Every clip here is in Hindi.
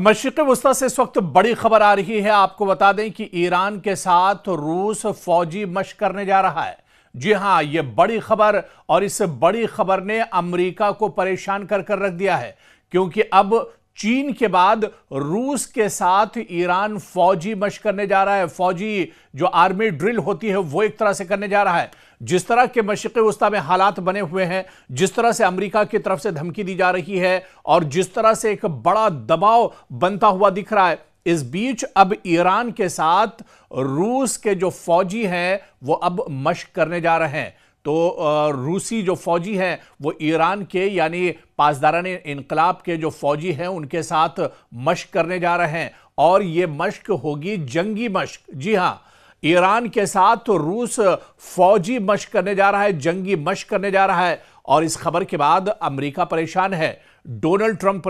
मशरिक़ वस्ता से इस वक्त बड़ी खबर आ रही है। आपको बता दें कि ईरान के साथ रूस फौजी मशक करने जा रहा है। जी हां, यह बड़ी खबर, और इस बड़ी खबर ने अमेरिका को परेशान कर रख दिया है, क्योंकि अब चीन के बाद रूस के साथ ईरान फौजी मशक करने जा रहा है। फौजी जो आर्मी ड्रिल होती है वो एक तरह से करने जा रहा है। जिस तरह के मशरिक़ वस्ता में हालात बने हुए हैं, जिस तरह से अमेरिका की तरफ से धमकी दी जा रही है और जिस तरह से एक बड़ा दबाव बनता हुआ दिख रहा है, इस बीच अब ईरान के साथ रूस के जो फौजी हैं वो अब मशक करने जा रहे हैं। तो रूसी जो फौजी हैं वो ईरान के यानी पासदारान इनकलाब के जो फौजी हैं उनके साथ मशक करने जा रहे हैं, और ये मशक होगी जंगी मशक। जी हां, ईरान के साथ तो रूस फौजी मशक करने जा रहा है, जंगी मशक करने जा रहा है। और इस खबर के बाद अमेरिका परेशान है। डोनाल्ड ट्रंप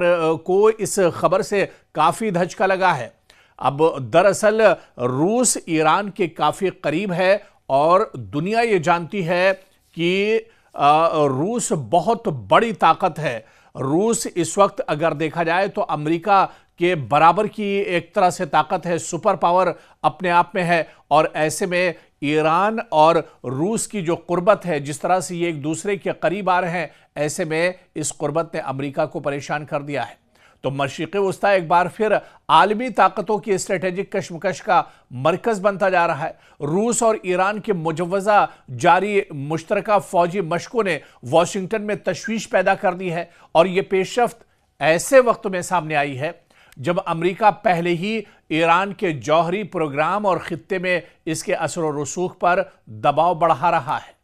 को इस खबर से काफी धचका लगा है। अब दरअसल रूस ईरान के काफी करीब है और दुनिया ये जानती है कि रूस बहुत बड़ी ताकत है। रूस इस वक्त अगर देखा जाए तो अमेरिका के बराबर की एक तरह से ताकत है, सुपर पावर अपने आप में है। और ऐसे में ईरान और रूस की जो कुर्बत है, जिस तरह से ये एक दूसरे के करीब आ रहे हैं, ऐसे में इस कुर्बत ने अमेरिका को परेशान कर दिया है। तो मशरिक़ वस्ता एक बार फिर आलमी ताकतों की स्ट्रेटेजिक कशमकश का मरकज बनता जा रहा है। रूस और ईरान के मुजव्वज़ा जारी मुश्तरका फौजी मशकों ने वाशिंगटन में तशवीश पैदा कर दी है, और यह पेशरफ्त ऐसे वक्त में सामने आई है जब अमेरिका पहले ही ईरान के जौहरी प्रोग्राम और खित्ते में इसके असर और रसूख पर दबाव बढ़ा रहा है।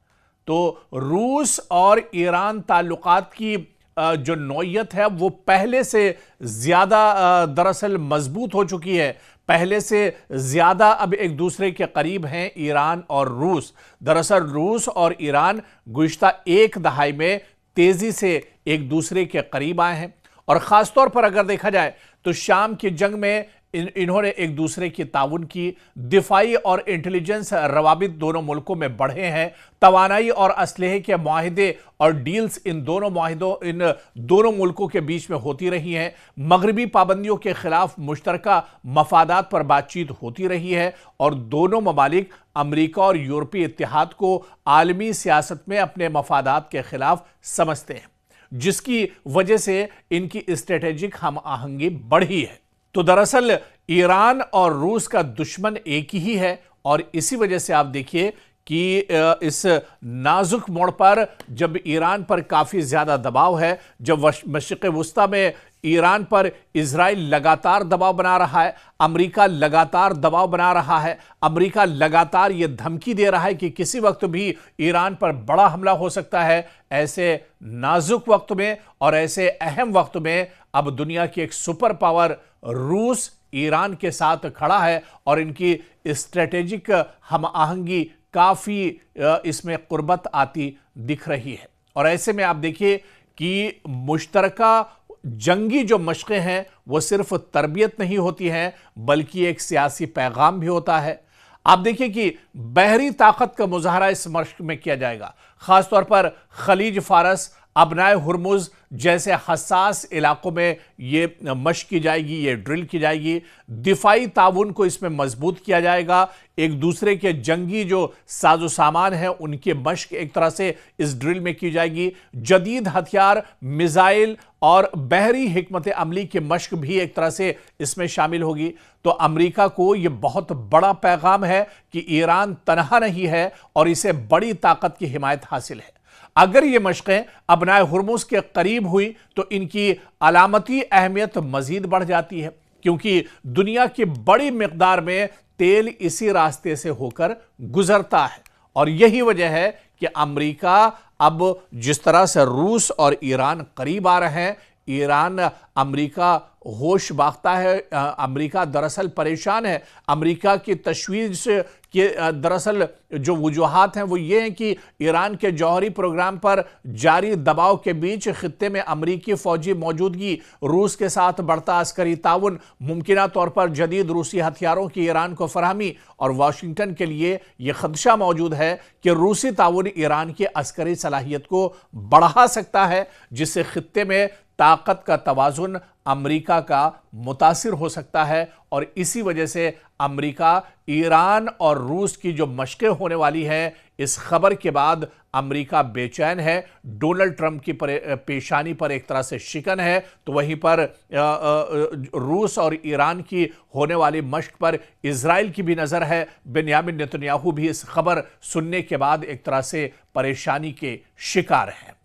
तो रूस और ईरान ताल्लुकात की जो नौयत है वो पहले से ज्यादा दरअसल मजबूत हो चुकी है। पहले से ज्यादा अब एक दूसरे के करीब हैं ईरान और रूस। दरअसल रूस और ईरान गुज़िश्ता एक दहाई में तेजी से एक दूसरे के करीब आए हैं, और खासतौर पर अगर देखा जाए तो शाम की जंग में इन्होंने एक दूसरे की ताउन की। दिफाई और इंटेलिजेंस रवाबित दोनों मुल्कों में बढ़े हैं। तवानाई और असलहे के मुआहिदे और डील्स इन दोनों मुल्कों के बीच में होती रही हैं। मगरबी पाबंदियों के खिलाफ मुश्तरका मफादात पर बातचीत होती रही है, और दोनों ममालिक अमेरिका और यूरोपीय इत्तेहाद को आलमी सियासत में अपने मफादात के खिलाफ समझते हैं, जिसकी वजह से इनकी स्ट्रेटेजिक हम आहंगी बढ़ी है। तो दरअसल ईरान और रूस का दुश्मन एक ही है, और इसी वजह से आप देखिए कि इस नाजुक मोड़ पर जब ईरान पर काफ़ी ज़्यादा दबाव है, जब मशरिक़ वस्ता में ईरान पर इजराइल लगातार दबाव बना रहा है, अमेरिका लगातार दबाव बना रहा है, अमेरिका लगातार ये धमकी दे रहा है कि किसी वक्त भी ईरान पर बड़ा हमला हो सकता है, ऐसे नाजुक वक्त में और ऐसे अहम वक्त में अब दुनिया की एक सुपर पावर रूस ईरान के साथ खड़ा है, और इनकी स्ट्रेटेजिक हम आहंगी काफ़ी इसमें कुर्बत आती दिख रही है। और ऐसे में आप देखिए कि मुश्तरका जंगी जो मशक़ें हैं वो सिर्फ तरबियत नहीं होती हैं, बल्कि एक सियासी पैगाम भी होता है। आप देखिए कि बहरी ताकत का मुजाहरा इस मशक़ में किया जाएगा। ख़ासतौर पर खलीज फारस, अबनाए हुर्मुज़ जैसे हसास इलाकों में ये मशक़ की जाएगी, ये ड्रिल की जाएगी। दिफाई ताउन को इसमें मजबूत किया जाएगा। एक दूसरे के जंगी जो साजो सामान है उनकी मशक़ एक तरह से इस ड्रिल में की जाएगी। जदीद हथियार, मिसाइल और बहरी हिकमत अमली की मशक़ भी एक तरह से इसमें शामिल होगी। तो अमेरिका को यह बहुत बड़ा पैगाम है कि ईरान तनहा नहीं है और इसे बड़ी ताकत की हिमायत हासिल है। अगर ये मशक़ें अबनाए हुर्मुज़ के करीब हुई तो इनकी अलामती अहमियत मजीद बढ़ जाती है, क्योंकि दुनिया की बड़ी मिकदार में तेल इसी रास्ते से होकर गुजरता है। और यही वजह है कि अमेरिका अब जिस तरह से रूस और ईरान करीब आ रहे हैं, ईरान अमेरिका होश बाख्ता है। अमेरिका दरअसल परेशान है। अमेरिका की तशवीश के दरअसल जो वजूहात हैं वो ये हैं कि ईरान के जौहरी प्रोग्राम पर जारी दबाव के बीच खित्ते में अमेरिकी फौजी मौजूदगी, रूस के साथ बढ़ता अस्करी ताउन, मुमकिना तौर पर जदीद रूसी हथियारों की ईरान को फराहमी, और वाशिंगटन के लिए यह खदशा मौजूद है कि रूसी ताउन ईरान की अस्करी सलाहियत को बढ़ा सकता है, जिससे खित्ते में ताकत का तवाजुन अमेरिका का मुतासिर हो सकता है और इसी वजह से अमेरिका ईरान और रूस की जो मशकें होने वाली है, इस खबर के बाद अमेरिका बेचैन है। डोनाल्ड ट्रंप की पेशानी पर एक तरह से शिकन है, तो वहीं पर रूस और ईरान की होने वाली मशक पर इजराइल की भी नजर है। बेंयामिन नेतन्याहू भी इस खबर सुनने के बाद एक तरह से परेशानी के शिकार हैं।